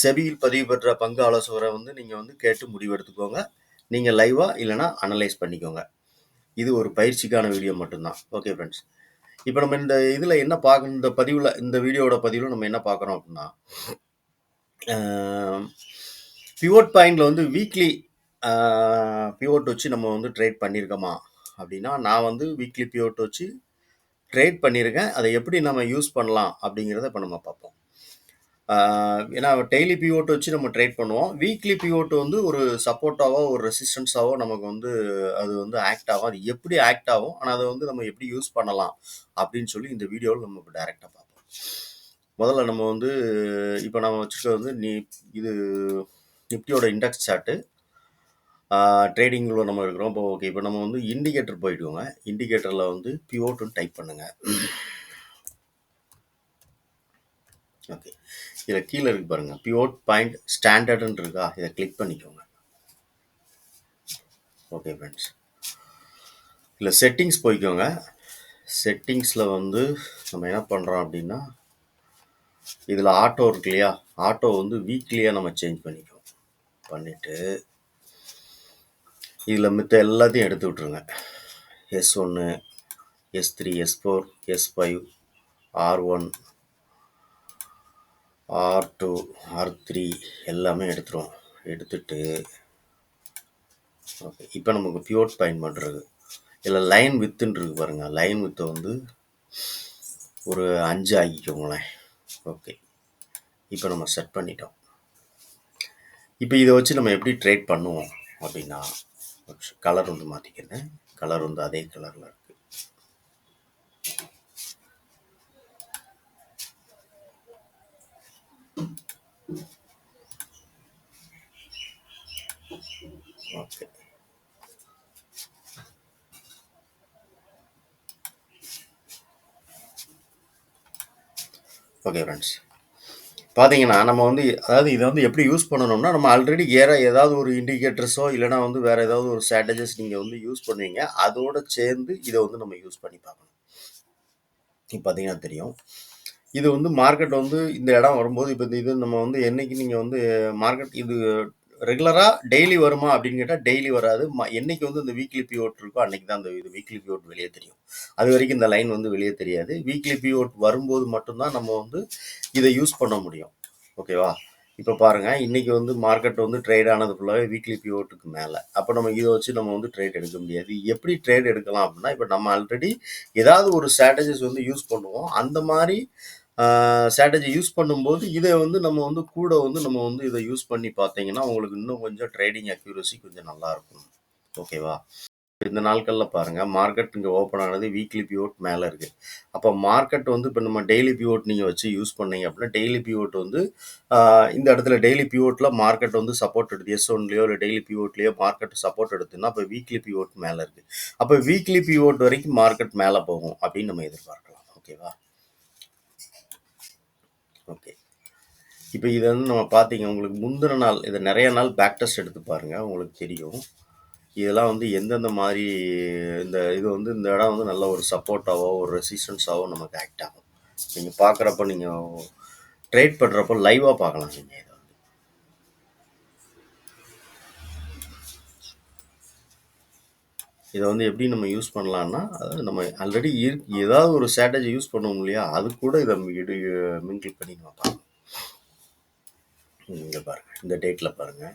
செபியில் பதிவு பெற்ற பங்கு ஆலோசகரை வந்து நீங்கள் வந்து கேட்டு முடிவு எடுத்துக்கோங்க. நீங்கள் லைவாக இல்லைனா அனலைஸ் பண்ணிக்கோங்க. இது ஒரு பயிற்சிக்கான வீடியோ மட்டும்தான். Okay friends. இப்போ நம்ம இந்த இதில் என்ன பார்க்கணும், இந்த பதிவில், இந்த வீடியோட பதிவில் நம்ம என்ன பார்க்குறோம் அப்படின்னா, பிவோட் பாயிண்டில் வந்து வீக்லி பிவோட் வச்சு நம்ம வந்து ட்ரேட் பண்ணியிருக்கோமா அப்படின்னா, நான் வந்து வீக்லி பிவோட் வச்சு ட்ரேட் பண்ணியிருக்கேன். அதை எப்படி நம்ம யூஸ் பண்ணலாம் அப்படிங்கிறத இப்போ நம்ம பார்ப்போம். ஏன்னா டெய்லி பிவோட் வச்சு நம்ம ட்ரேட் பண்ணுவோம். வீக்லி பிவோட் வந்து ஒரு சப்போர்ட்டாவோ ஒரு ரெசிஸ்டன்ஸாவோ நமக்கு வந்து அது வந்து ஆக்ட் ஆகும். அது எப்படி ஆக்ட் ஆகும், ஆனால் அதை வந்து நம்ம எப்படி யூஸ் பண்ணலாம் அப்படின்னு சொல்லி இந்த வீடியோவில் நம்ம இப்போ டைரெக்டாக பார்ப்போம். முதல்ல நம்ம வந்து இப்போ நம்ம வச்சுருக்கிறது வந்து இது நிஃப்டியோட இண்டெக்ஸ் சார்ட்டு. ட்ரேடிங்கில் நம்ம இருக்கிறோம். இப்போ ஓகே, இப்போ நம்ம வந்து இண்டிகேட்டர் போயிடுவோங்க. இண்டிகேட்டரில் வந்து பிவோட்டுன்னு டைப் பண்ணுங்கள். ஓகே, இதில் கீழே இருக்கு பாருங்கள், பிவோட் பாயிண்ட் ஸ்டாண்டர்டுன்னு இருக்கா, இதை கிளிக் பண்ணிக்கோங்க. ஓகே ஃப்ரெண்ட்ஸ், இதில் செட்டிங்ஸ் போய்க்கோங்க. செட்டிங்ஸில் வந்து நம்ம என்ன பண்ணுறோம் அப்படின்னா, இதில் ஆட்டோ இருக்கு இல்லையா, ஆட்டோ வந்து வீக்லியாக நம்ம சேஞ்ச் பண்ணிக்குவோம். பண்ணிவிட்டு இதில் மித்த எல்லாத்தையும் எடுத்து விட்ருங்க. S1, S3, S4, S5, R1, R2, R3 எல்லாமே எடுத்துரும். எடுத்துட்டு ஓகே, இப்போ நமக்கு பிவோட் பாயிண்ட் பண்ணுறது இதில் லைன் வித்துன்னு இருக்கு பாருங்கள். லைன் வித்தை வந்து ஒரு 5 ஆக்கிக்கோங்களேன். ஓகே, இப்போ நம்ம செட் பண்ணிட்டோம். இப்போ இதை வச்சு நம்ம எப்படி ட்ரேட் பண்ணுவோம் அப்படின்னா, கலர் வந்து மாற்றிக்கிறேன். கலர் வந்து அதே கலரில் இருக்குது. ஓகே, ஓகே ஃப்ரெண்ட்ஸ், பார்த்தீங்கன்னா நம்ம வந்து அதாவது இதை வந்து எப்படி யூஸ் பண்ணணும்னா, நம்ம ஆல்ரெடி ஏதாவது ஒரு இண்டிகேட்டர்ஸோ இல்லைனா வந்து வேறு ஏதாவது ஒரு ஸ்ட்ராட்டஜிஸ் நீங்கள் வந்து யூஸ் பண்ணுவீங்க. அதோடு சேர்ந்து இதை வந்து நம்ம யூஸ் பண்ணி பார்க்கணும். இப்போ பார்த்தீங்கன்னா தெரியும், இது வந்து மார்க்கெட் வந்து இந்த இடம் வரும்போது, இப்போ இந்த இது நம்ம வந்து என்றைக்கு நீங்கள் வந்து மார்க்கெட் இது ரெகுலராக டெய்லி வருமா அப்படின்னு கேட்டால் டெய்லி வராது. என்னைக்கு வந்து இந்த வீக்லி பிவோட் இருக்கோ அன்றைக்கி தான் அந்த இது வீக்லி பிவோட் வெளியே தெரியும். அது வரைக்கும் இந்த லைன் வந்து வெளியே தெரியாது. வீக்லி பிவோட் வரும்போது மட்டும்தான் நம்ம வந்து இதை யூஸ் பண்ண முடியும். ஓகேவா? இப்போ பாருங்கள், இன்றைக்கி வந்து மார்க்கெட் வந்து ட்ரேட் ஆனது ஃபுல்லாகவே வீக்லி பிவோட்டுக்கு மேலே. அப்போ நம்ம இதை வச்சு நம்ம வந்து ட்ரேட் எடுக்க முடியாது. எப்படி ட்ரேட் எடுக்கலாம் அப்படின்னா, இப்போ நம்ம ஆல்ரெடி ஏதாவது ஒரு ஸ்ட்ராட்டஜிஸ் வந்து யூஸ் பண்ணுவோம். அந்த மாதிரி ஸ்ட்ராட்டஜி யூஸ் பண்ணும்போது இதை வந்து நம்ம வந்து கூட வந்து நம்ம வந்து இதை யூஸ் பண்ணி பார்த்தீங்கன்னா உங்களுக்கு இன்னும் கொஞ்சம் ட்ரேடிங் அக்யூரசி கொஞ்சம் நல்லாயிருக்கும். ஓகேவா? இந்த நாட்களில் பாருங்கள், மார்க்கெட் இங்கே ஓப்பன் ஆனது வீக்லி பிவோட் மேலே இருக்குது. அப்போ மார்க்கெட் வந்து இப்போ நம்ம டெய்லி பிவோட் நீங்கள் வச்சு யூஸ் பண்ணீங்க அப்படின்னா, டெய்லி பிவோட் வந்து இந்த இடத்துல டெய்லி பிவோட்டில் மார்க்கெட் வந்து சப்போர்ட் எடுத்து S1லையோ இல்லை டெய்லி பிவோட்லேயோ மார்க்கெட் சப்போர்ட் எடுத்துன்னா அப்போ வீக்லி பிவோட் மேலே இருக்குது. அப்போ வீக்லி பிவோட் வரைக்கும் மார்க்கெட் மேலே போகும் அப்படின்னு நம்ம எதிர்பார்க்கலாம். ஓகேவா? ஓகே, இப்போ இதை வந்து நம்ம பார்த்தீங்க, உங்களுக்கு முந்தின நாள் இதை நிறைய நாள் பேக் டெஸ்ட் எடுத்து பாருங்கள், உங்களுக்கு தெரியும் இதெல்லாம் வந்து எந்தெந்த மாதிரி இது வந்து இந்த இடம் வந்து நல்ல ஒரு சப்போர்ட்டாவோ ஒரு ரெசிஸ்டன்ஸாவோ நமக்கு ஆக்ட் ஆகும். நீங்கள் பார்க்குறப்ப நீங்கள் ட்ரேட் பண்ணுறப்போ லைவாக பார்க்கலாம். நீங்கள் இதை வந்து எப்படி நம்ம யூஸ் பண்ணலான்னா, அதாவது நம்ம ஆல்ரெடி ஏதாவது ஒரு ஸ்ட்ராட்டஜி யூஸ் பண்ணுவோம் இல்லையா, அது கூட இதை மிங்கிள் பண்ணி நம்ம பார்க்கலாம். இங்கே பாருங்கள், இந்த டேட்டில் பாருங்கள்,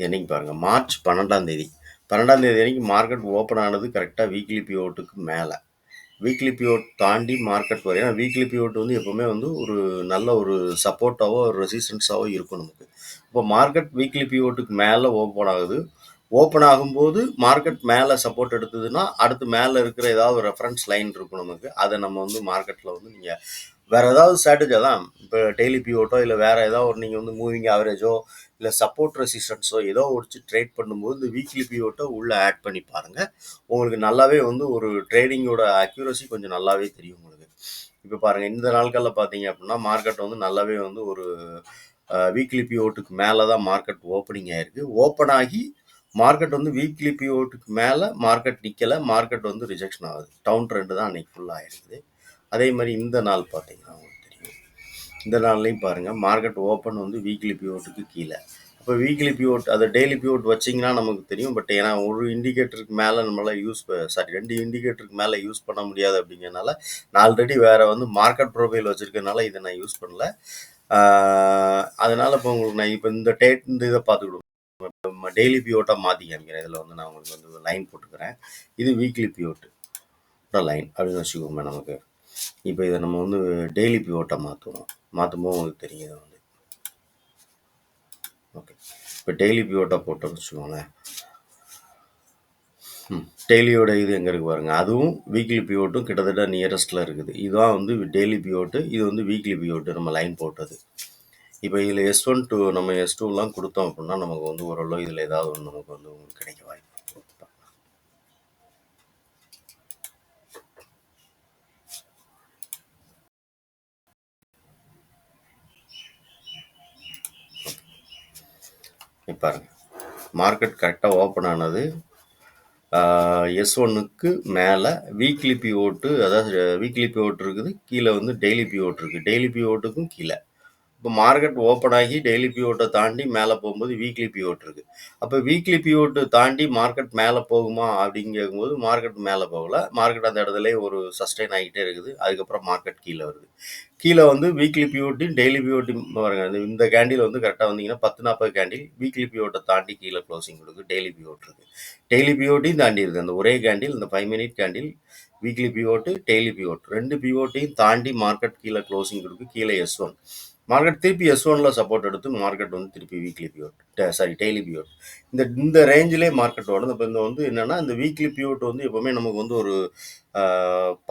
என்னைக்கு பாருங்கள், மார்ச் 12 அன்றைக்கி மார்க்கெட் ஓப்பன் ஆனது கரெக்டாக வீக்லி பிவோட்டுக்கு மேலே. வீக்லி பிவோட் தாண்டி மார்க்கெட் வரும். ஏன்னா வீக்லி பிவோட் வந்து எப்போவுமே வந்து ஒரு நல்ல ஒரு சப்போர்ட்டாவோ ஒரு ரெசிஸ்டன்ஸாவோ இருக்கும் நமக்கு. இப்போ மார்க்கெட் வீக்லி பிவோட்டுக்கு மேலே ஓப்பன் ஆகுது. ஓப்பன் ஆகும்போது மார்க்கெட் மேலே சப்போர்ட் எடுத்ததுன்னா அடுத்து மேலே இருக்கிற ஏதாவது ஒரு ரெஃபரன்ஸ் லைன் இருக்கும் நமக்கு. அதை நம்ம வந்து மார்க்கெட்டில் வந்து நீங்கள் வேறு ஏதாவது ஸ்ட்ராட்டஜி தான், இப்போ டெய்லி பிவோட்டோ இல்லை வேறு ஏதாவது ஒரு நீங்கள் வந்து மூவிங் ஆவரேஜோ இல்லை சப்போர்ட் ரெசிஸ்டன்ஸோ ஏதோ ஒடிச்சு ட்ரேட் பண்ணும்போது இந்த வீக்லி பிவோட்டோ உள்ளே ஆட் பண்ணி பாருங்கள். உங்களுக்கு நல்லாவே வந்து ஒரு ட்ரேடிங்கோட அக்யூரசி கொஞ்சம் நல்லாவே தெரியும் உங்களுக்கு. இப்போ பாருங்கள், இந்த நாட்களில் பார்த்தீங்க அப்படின்னா மார்க்கெட் வந்து நல்லாவே வந்து ஒரு வீக்லி பிவோட்டுக்கு மேலே தான் மார்க்கெட் ஓப்பனிங் ஆகிருக்கு. ஓப்பன் ஆகி மார்க்கெட் வந்து வீக்லி பிவோட்டுக்கு மேலே மார்க்கெட் நிற்கலை, மார்க்கெட் வந்து ரிஜெக்ஷன் ஆகுது. டவுன் ட்ரெண்டு தான் அன்றைக்கி ஃபுல்லாக ஆகிருக்குது. அதே மாதிரி இந்த நாள் பார்த்தீங்கன்னா உங்களுக்கு தெரியும், இந்த நாள்லையும் பாருங்கள் மார்க்கெட் ஓப்பன் வந்து வீக்லி பிவோட்டுக்கு கீழே. அப்போ வீக்லி பிவோட் அதை டெய்லி பிவோட் வச்சிங்கன்னா நமக்கு தெரியும். பட் ஏன்னா ஒரு இண்டிகேட்டருக்கு மேலே நம்மளால் சாரி 2 இண்டிகேட்டருக்கு மேலே யூஸ் பண்ண முடியாது அப்படிங்கிறனால நான் ஆல்ரெடி வேறு வந்து மார்க்கெட் ப்ரொஃபைல் வச்சுருக்கனால இதை நான் யூஸ் பண்ணல. அதனால் இப்போ உங்களுக்கு நான் இப்போ இந்த இதை பார்த்துக்கிடுவோம். டெய்லி பிவோட்டாக மாற்றி காமிக்கிறேன். இதில் வந்து நான் உங்களுக்கு வந்து லைன் போட்டுக்கிறேன். இது வீக்லி பிவோட்டு லைன் அப்படின்னு வச்சுக்கோங்க. நமக்கு இப்போ இதை நம்ம வந்து டெய்லி பிவோட்டாக மாற்றும்போது உங்களுக்கு தெரியும். இதை வந்து ஓகே, இப்போ டெய்லி பிவோட்டாக போட்டோம்னு வச்சுக்கோங்களேன். டெய்லியோட இது எங்கே இருக்குது பாருங்கள். அதுவும் வீக்லி பிவோட்டும் கிட்டத்தட்ட நியரஸ்ட்டில் இருக்குது. இதுதான் வந்து டெய்லி பிவோட்டு, இது வந்து வீக்லி பிவோட்டு நம்ம லைன் போட்டது. இப்போ இதில் S1 to நம்ம S2லாம் கொடுத்தோம் அப்படின்னா நமக்கு வந்து ஓரளவு இதில் ஏதாவது ஒன்று நமக்கு வந்து உங்களுக்கு கிடைக்க வாய்ப்பு. பாருங்க மார்க்கெட் கரெக்டாக ஓப்பன் ஆனது S1க்கு மேலே வீக்லி பிவோட்டு, அதாவது வீக்லி பிவோட் இருக்குது, கீழே வந்து டெய்லி பிவோட் இருக்குது. டெய்லி பிவோட்டுக்கும் கீழே இப்போ மார்க்கெட் ஓப்பன் ஆகி டெய்லி பிவோட்டை தாண்டி மேலே போகும்போது வீக்லி பிவோட் இருக்குது. அப்போ வீக்லி பிவோட்டு தாண்டி மார்க்கெட் மேலே போகுமா அப்படின்னு கேட்கும்போது மார்க்கெட் மேலே போகல. மார்க்கெட் அந்த இடத்துல ஒரு சஸ்டெயின் ஆகிட்டே இருக்குது. அதுக்கப்புறம் மார்க்கெட் கீழே வருது. கீழே வந்து வீக்லி பிவோட்டையும் டெய்லி பிவோட்டையும் பாருங்க. இந்த கேண்டில் வந்து கரெக்டாக வந்தீங்கன்னா 10-40 கேண்டில் வீக்லி பிவோட்டை தாண்டி கீழே க்ளோசிங் கொடுக்கு. டெய்லி பிவோட் இருக்குது. டெய்லி பிவோட்டையும் தாண்டி இருக்குது. அந்த ஒரே கேண்டில், இந்த 5 minute candle weekly pivot, daily pivot 2 பிவோட்டையும் தாண்டி மார்க்கெட் கீழே க்ளோசிங் கொடுக்கு. கீழே S1 மார்க்கெட் திருப்பி S1ல சப்போர்ட் எடுத்து மார்க்கெட் வந்து திருப்பி வீக்லி பிவோட், டெய்லி பிவோட் இந்த ரேஞ்சிலே மார்க்கெட் ஓடுது. இப்போ இந்த வந்து என்னன்னா இந்த வீக்லி பிவோட் வந்து எப்பவுமே நமக்கு வந்து ஒரு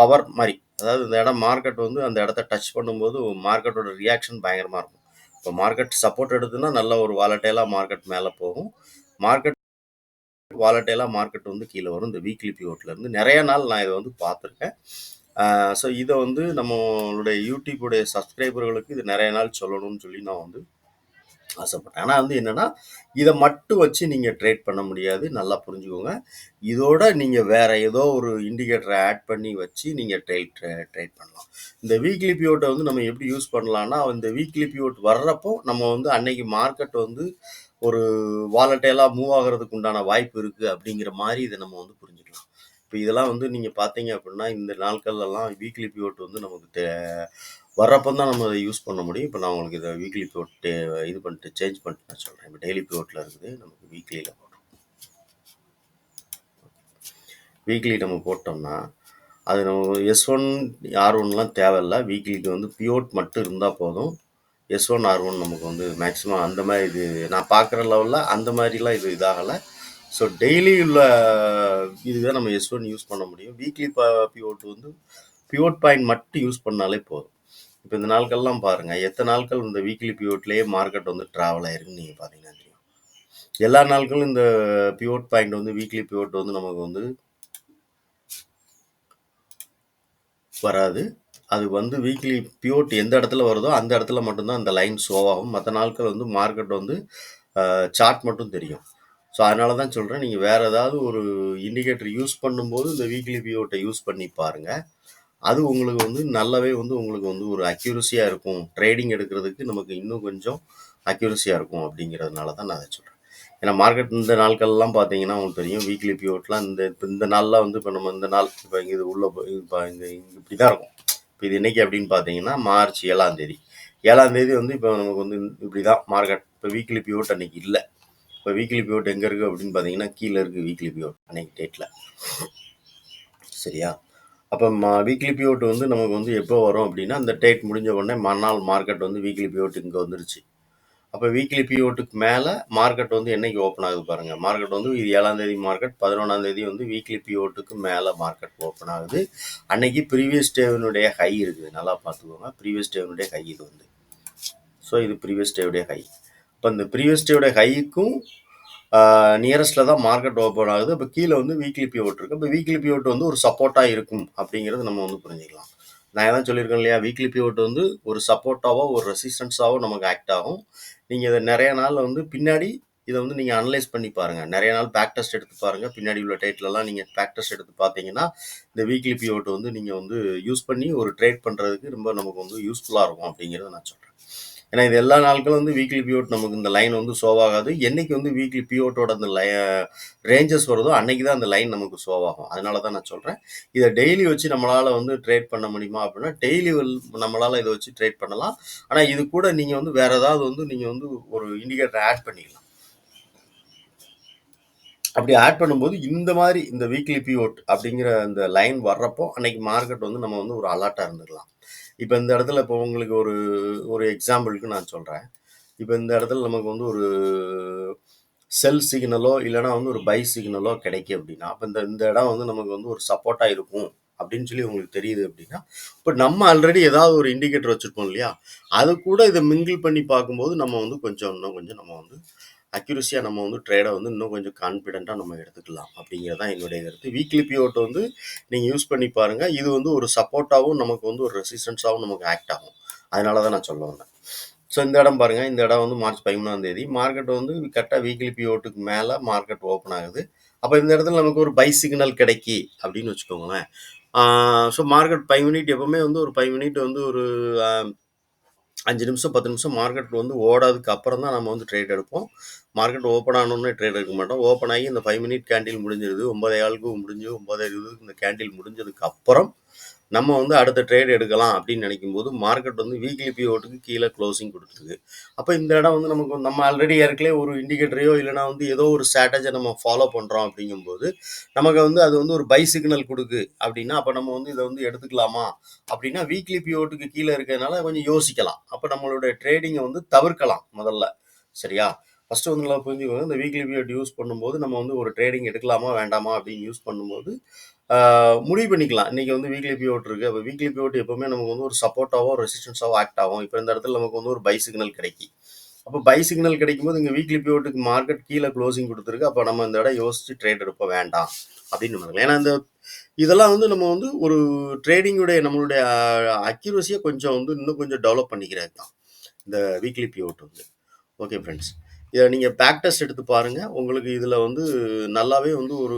பவர் மாதிரி. அதாவது இந்த இடம் மார்க்கெட் வந்து அந்த இடத்த டச் பண்ணும்போது மார்க்கெட்டோட ரியாக்ஷன் பயங்கரமாக இருக்கும். இப்போ மார்க்கெட் சப்போர்ட் எடுத்துன்னா நல்ல ஒரு வாலட்டைலாக மார்க்கெட் மேலே போகும். மார்க்கெட் வாலட்டைலாக மார்க்கெட் வந்து கீழே வரும். இந்த வீக்லி பிவோட்லேருந்து நிறைய நாள் நான் இதை வந்து பார்த்துருக்கேன். ஸோ இதை வந்து நம்மளுடைய யூடியூபுடைய சப்ஸ்கிரைபர்களுக்கு இது நிறைய நாள் சொல்லணும்னு சொல்லி நான் வந்து ஆசைப்பட்டேன். ஆனால் வந்து என்னென்னா இதை மட்டும் வச்சு நீங்கள் ட்ரேட் பண்ண முடியாது. நல்லா புரிஞ்சுக்கோங்க. இதோட நீங்கள் வேறு ஏதோ ஒரு இண்டிகேட்டரை ஆட் பண்ணி வச்சு நீங்கள் ட்ரேட் பண்ணலாம். இந்த வீக்லி பிவோட்டை வந்து நம்ம எப்படி யூஸ் பண்ணலான்னா, இந்த வீக்லி பிவோட் வர்றப்போ நம்ம வந்து அன்னைக்கு மார்க்கெட் வந்து ஒரு வாலட்டைலாக மூவ் ஆகிறதுக்கு உண்டான வாய்ப்பு இருக்குது அப்படிங்கிற மாதிரி இதை நம்ம வந்து புரிஞ்சுக்கலாம். இப்போ இதெல்லாம் வந்து நீங்கள் பார்த்தீங்க அப்படின்னா இந்த நாட்கள்லாம் வீக்லி பிவோட் வந்து நமக்கு வர்றப்போ தான் நம்ம அதை யூஸ் பண்ண முடியும். இப்போ நான் உங்களுக்கு இதை வீக்லி பிவோட் இது பண்ணிட்டு சேஞ்ச் பண்ணிட்டு நான் சொல்கிறேன். இப்போ டெய்லி பிவோட்டில் இருக்குது, நமக்கு வீக்லியில் போடுறோம். வீக்லி நம்ம போட்டோம்னா அது நம்ம S1 R1லாம் தேவையில்லை. வீக்லிக்கு வந்து பிவோட் மட்டும் இருந்தால் போதும். S1 R1 நமக்கு வந்து மேக்ஸிமம் அந்த மாதிரி இது நான் பார்க்குற லெவலில் அந்த மாதிரிலாம் இது இதாகலை. ஸோ டெய்லி உள்ள இதுதான் நம்ம S1 யூஸ் பண்ண முடியும். வீக்லி பிவோட் வந்து பிவோட் பாயிண்ட் மட்டும் யூஸ் பண்ணாலே போதும். இப்போ இந்த நாட்கள்லாம் பாருங்கள் எத்தனை நாட்கள் இந்த வீக்லி பிவோட்லேயே மார்க்கெட் வந்து ட்ராவல் ஆயிருக்குன்னு நீங்கள் பார்த்தீங்கன்னா தெரியும். எல்லா நாட்களும் இந்த பிவோட் பாயிண்ட் வந்து வீக்லி பிவோட் வந்து நமக்கு வந்து வராது. அது வந்து வீக்லி பிவோட் எந்த இடத்துல வருதோ அந்த இடத்துல மட்டும்தான் அந்த லைன் ஷோ ஆகும். மற்ற நாட்கள் வந்து மார்க்கெட் வந்து சார்ட் மட்டும் தெரியும். ஸோ அதனால தான் சொல்கிறேன், நீங்கள் வேறு ஏதாவது ஒரு இண்டிகேட்டர் யூஸ் பண்ணும்போது இந்த வீக்லி பிவோட்டை யூஸ் பண்ணி பாருங்கள். அது உங்களுக்கு வந்து நல்லாவே வந்து உங்களுக்கு வந்து ஒரு அக்யூரஸியாக இருக்கும். ட்ரேடிங் எடுக்கிறதுக்கு நமக்கு இன்னும் கொஞ்சம் அக்யூரஸியாக இருக்கும் அப்படிங்கிறதுனால தான் நான் அதை சொல்கிறேன். ஏன்னா மார்க்கெட் இந்த நாட்கள்லாம் பார்த்தீங்கன்னா உங்களுக்கு தெரியும் வீக்லி பிவோட்லாம் இந்த நாளில் வந்து இப்போ நம்ம இந்த நாள் இப்போ இங்கே இது உள்ள இப்போ இங்கே இப்படி தான் இருக்கும். இப்போ இது இன்றைக்கி அப்படின்னு பார்த்தீங்கன்னா மார்ச் 7ஆம் தேதி. 7ஆம் தேதி வந்து இப்போ நமக்கு வந்து இப்படி தான் மார்க்கெட். இப்போ வீக்லி பிவோட் அன்றைக்கி இல்லை. இப்போ வீக்லி பிவோட் எங்கே இருக்குது அப்படின்னு பார்த்தீங்கன்னா கீழே இருக்குது வீக்லி பிவோட் அன்றைக்கி டேட்டில். சரியா? அப்போ வீக்லி பிவோட் வந்து நமக்கு வந்து எப்போ வரும் அப்படின்னா அந்த டேட் முடிஞ்ச உடனே மறுநாள் மார்க்கெட் வந்து வீக்லி பிவோட் இங்கே வந்துருச்சு. அப்போ வீக்லி பிவோட்டுக்கு மேலே மார்க்கெட் வந்து என்னைக்கு ஓப்பன் ஆகுது பாருங்கள். மார்க்கெட் வந்து இது 7ஆம் தேதி மார்க்கெட், 11ஆம் தேதி வந்து வீக்லி பிவோட்டுக்கு மேலே மார்க்கெட் ஓப்பன் ஆகுது. அன்னைக்கு ப்ரீவியஸ் டேவினுடைய ஹை இருக்குது. நல்லா பார்த்துக்கோங்க. ப்ரீவியஸ் டேவினுடைய ஹை இது வந்து. ஸோ இது ப்ரீவியஸ் டேவுடைய ஹை. இப்போ இந்த ப்ரீவியஸ் டேவுடைய ஹைக்கும் நியரஸ்ட்டில் தான் மார்க்கெட் ஓப்பன் ஆகுது. இப்போ கீழே வந்து வீக்லி பிவோட் இருக்குது. இப்போ வீக்லி பிவோட் வந்து ஒரு சப்போர்ட்டாக இருக்கும் அப்படிங்கிறது நம்ம வந்து புரிஞ்சுக்கலாம். நான் எதாவது சொல்லியிருக்கேன் இல்லையா, வீக்லி பிவோட் வந்து ஒரு சப்போர்ட்டாவோ ஒரு ரெசிஸ்டன்ஸாவோ நமக்கு ஆக்ட் ஆகும். நீங்கள் இதை நிறைய நாள் வந்து பின்னாடி இத வந்து நீங்க அனலைஸ் பண்ணி பாருங்க. நெறைய நாள் பேக் டெஸ்ட் எடுத்து பாருங்க. பின்னாடி உள்ள டேட்லலாம் நீங்க பேக் டெஸ்ட் எடுத்து பார்த்தீங்கன்னா, இந்த வீக்லி பிவோட் வந்து நீங்க வந்து யூஸ் பண்ணி ஒரு ட்ரேட் பண்றதுக்கு ரொம்ப நமக்கு வந்து யூஸ்ஃபுல்லா இருக்கும் அப்படிங்கிறத நான் சொல்றேன். ஏன்னா இது எல்லா நாட்களும் வந்து வீக்லி பிவோட் நமக்கு இந்த லைன் வந்து ஷோ ஆகாது. என்னைக்கு வந்து வீக்லி பிவோட்டோட அந்த ரேஞ்சஸ் வருதோ அன்னைக்கு தான் அந்த லைன் நமக்கு ஷோ ஆகும். அதனால தான் நான் சொல்றேன். இத டெய்லி வச்சு நம்மளால வந்து ட்ரேட் பண்ண முடியுமா அப்படின்னா, டெய்லி நம்மளால இத வச்சு ட்ரேட் பண்ணலாம். ஆனா இது கூட நீங்க வந்து வேற ஏதாவது வந்து நீங்க வந்து ஒரு இண்டிகேட்டர் ஆட் பண்ணிக்கலாம். அப்படி ஆட் பண்ணும்போது இந்த மாதிரி இந்த வீக்லி பிவோட் அப்படிங்கிற இந்த லைன் வர்றப்போ அன்னைக்கு மார்க்கெட் வந்து நம்ம வந்து ஒரு அலர்ட்டா இருந்துக்கலாம். இப்போ இந்த இடத்துல இப்போ உங்களுக்கு ஒரு ஒரு எக்ஸாம்பிளுக்கு நான் சொல்றேன். இப்போ இந்த இடத்துல நமக்கு வந்து ஒரு செல் சிக்னலோ இல்லைன்னா வந்து ஒரு பை சிக்னலோ கிடைக்கும் அப்படின்னா அப்போ இந்த இந்த இடம் வந்து நமக்கு வந்து ஒரு சப்போர்ட்டா இருக்கும் அப்படின்னு சொல்லி உங்களுக்கு தெரியுது அப்படின்னா இப்போ நம்ம ஆல்ரெடி ஏதாவது ஒரு இண்டிகேட்டர் வச்சிருப்போம் இல்லையா, அது கூட இதை மிங்கிள் பண்ணி பார்க்கும்போது நம்ம வந்து இன்னும் கொஞ்சம் நம்ம வந்து அக்யூரஸியாக நம்ம வந்து ட்ரேடை வந்து இன்னும் கொஞ்சம் கான்ஃபிடென்ட்டாக நம்ம எடுத்துக்கலாம் அப்படிங்கிறது தான் என்னுடைய கருத்து. வீக்லி பிவோட் வந்து நீங்கள் யூஸ் பண்ணி பாருங்கள். இது வந்து ஒரு சப்போர்ட்டாகவும் நமக்கு வந்து ஒரு ரெசிஸ்டன்ஸாகவும் நமக்கு ஆக்ட் ஆகும். அதனால தான் நான் சொல்ல வந்தேன். ஸோ இந்த இடம் பாருங்கள், இந்த இடம் வந்து மார்ச் 13ஆம் தேதி மார்க்கெட் வந்து கரெக்டாக வீக்லி பிவோட்டுக்கு மேலே மார்க்கெட் ஓப்பன் ஆகுது. அப்போ இந்த இடத்துல நமக்கு ஒரு பை சிக்னல் கிடைக்கி அப்படின்னு வச்சுக்கோங்களேன். ஸோ மார்க்கெட் 5 மினிட் எப்பவுமே வந்து ஒரு 5 மினிட் வந்து ஒரு 5 நிமிஷம் 10 நிமிஷம் மார்க்கெட் வந்து ஓடாதுக்கு அப்புறம் தான் நம்ம வந்து ட்ரேட் எடுப்போம். மார்க்கெட் ஓப்பன் ஆனோடனே ட்ரேட் எடுக்க மாட்டோம். ஓப்பன் ஆகி இந்த 5 மினிட் கேண்டில் முடிஞ்சிருது. 9:15க்கு முடிஞ்சு 9:20க்கு இந்த கேண்டில் முடிஞ்சதுக்கு அப்புறம் நம்ம வந்து அடுத்த ட்ரேட் எடுக்கலாம் அப்படின்னு நினைக்கும்போது மார்க்கெட் வந்து வீக்லி பிவோட்டுக்கு கீழே க்ளோசிங் கொடுத்துருக்கு. அப்போ இந்த இடம் வந்து நமக்கு நம்ம ஆல்ரெடி ஏற்கனவே ஒரு இண்டிகேட்டரையோ இல்லைனா வந்து ஏதோ ஒரு ஸ்ட்ராட்டஜியை நம்ம ஃபாலோ பண்ணுறோம் அப்படிங்கும்போது நமக்கு வந்து அது வந்து ஒரு பை சிக்னல் கொடுக்கு அப்படின்னா அப்போ நம்ம வந்து இதை வந்து எடுத்துக்கலாமா அப்படின்னா வீக்லி பிவோட்டுக்கு கீழே இருக்கிறதுனால கொஞ்சம் யோசிக்கலாம். அப்போ நம்மளுடைய ட்ரேடிங்கை வந்து தவிர்க்கலாம் முதல்ல. சரியா? ஃபர்ஸ்ட் வந்து நல்லா புரிஞ்சுக்கோங்க. இந்த வீக்லி பிவோட் யூஸ் பண்ணும்போது நம்ம வந்து ஒரு ட்ரேடிங் எடுக்கலாமா வேண்டாமா அப்படின்னு யூஸ் பண்ணும்போது முடிவு பண்ணிக்கலாம். இன்னைக்கு வந்து வீக்லி பிவோட் இருக்கு. அப்போ வீக்லி பிவோட் எப்பவுமே நமக்கு வந்து ஒரு சப்போர்ட்டாவோ ரெசிஸ்டன்ஸாவோ ஆக்ட் ஆகும். இப்போ இந்த இடத்துல நமக்கு வந்து ஒரு பை சிக்னல் கிடைக்கி. அப்போ பை சிக்னல் கிடைக்கும்போது இங்கே வீக்லி பிவோட்டுக்கு மார்க்கெட் கீழே க்ளோசிங் கொடுத்துருக்கு. அப்போ நம்ம இந்த இடம் யோசிச்சு ட்ரேட் எடுப்ப வேண்டாம் அப்படின்னு நம்ம ஏன்னா இந்த இதெல்லாம் வந்து நம்ம வந்து ஒரு ட்ரேடிங்குடைய நம்மளுடைய அக்யூரஸியை கொஞ்சம் வந்து இன்னும் கொஞ்சம் டெவலப் பண்ணிக்கிறது தான் இந்த வீக்லி பிவோட் வந்து. ஓகே ஃப்ரெண்ட்ஸ், இதை நீங்கள் பேக் டெஸ்ட் எடுத்து பாருங்கள். உங்களுக்கு இதில் வந்து நல்லாவே வந்து ஒரு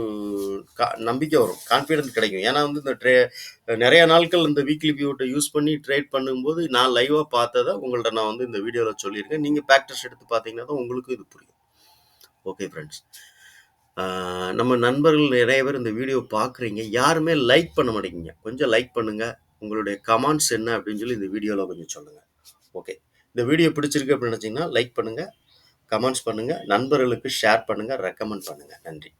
நம்பிக்கை வரும், கான்ஃபிடென்ட் கிடைக்கும். ஏன்னா வந்து இந்த நிறைய நாட்கள் இந்த வீக்லி பிவோட்டை யூஸ் பண்ணி ட்ரேட் பண்ணும்போது நான் லைவாக பார்த்ததை உங்கள்கிட்ட நான் வந்து இந்த வீடியோவில் சொல்லியிருக்கேன். நீங்கள் பேக் டெஸ்ட் எடுத்து பார்த்தீங்கன்னா தான் உங்களுக்கும் இது புரியும். ஓகே ஃப்ரெண்ட்ஸ், நம்ம நண்பர்கள் நிறைய பேர் இந்த வீடியோ பார்க்குறீங்க, யாருமே லைக் பண்ண மாட்டேங்கிங்க. கொஞ்சம் லைக் பண்ணுங்கள். உங்களுடைய கமெண்ட்ஸ் என்ன அப்படின்னு சொல்லி இந்த வீடியோவில் கொஞ்சம் சொல்லுங்கள். ஓகே, இந்த வீடியோ பிடிச்சிருக்கு அப்படின்னு நினச்சிங்கன்னா லைக் பண்ணுங்கள், கமெண்ட்ஸ் பண்ணுங்கள், நண்பர்களுக்கு ஷேர் பண்ணுங்கள், ரெக்கமெண்ட் பண்ணுங்கள். நன்றி.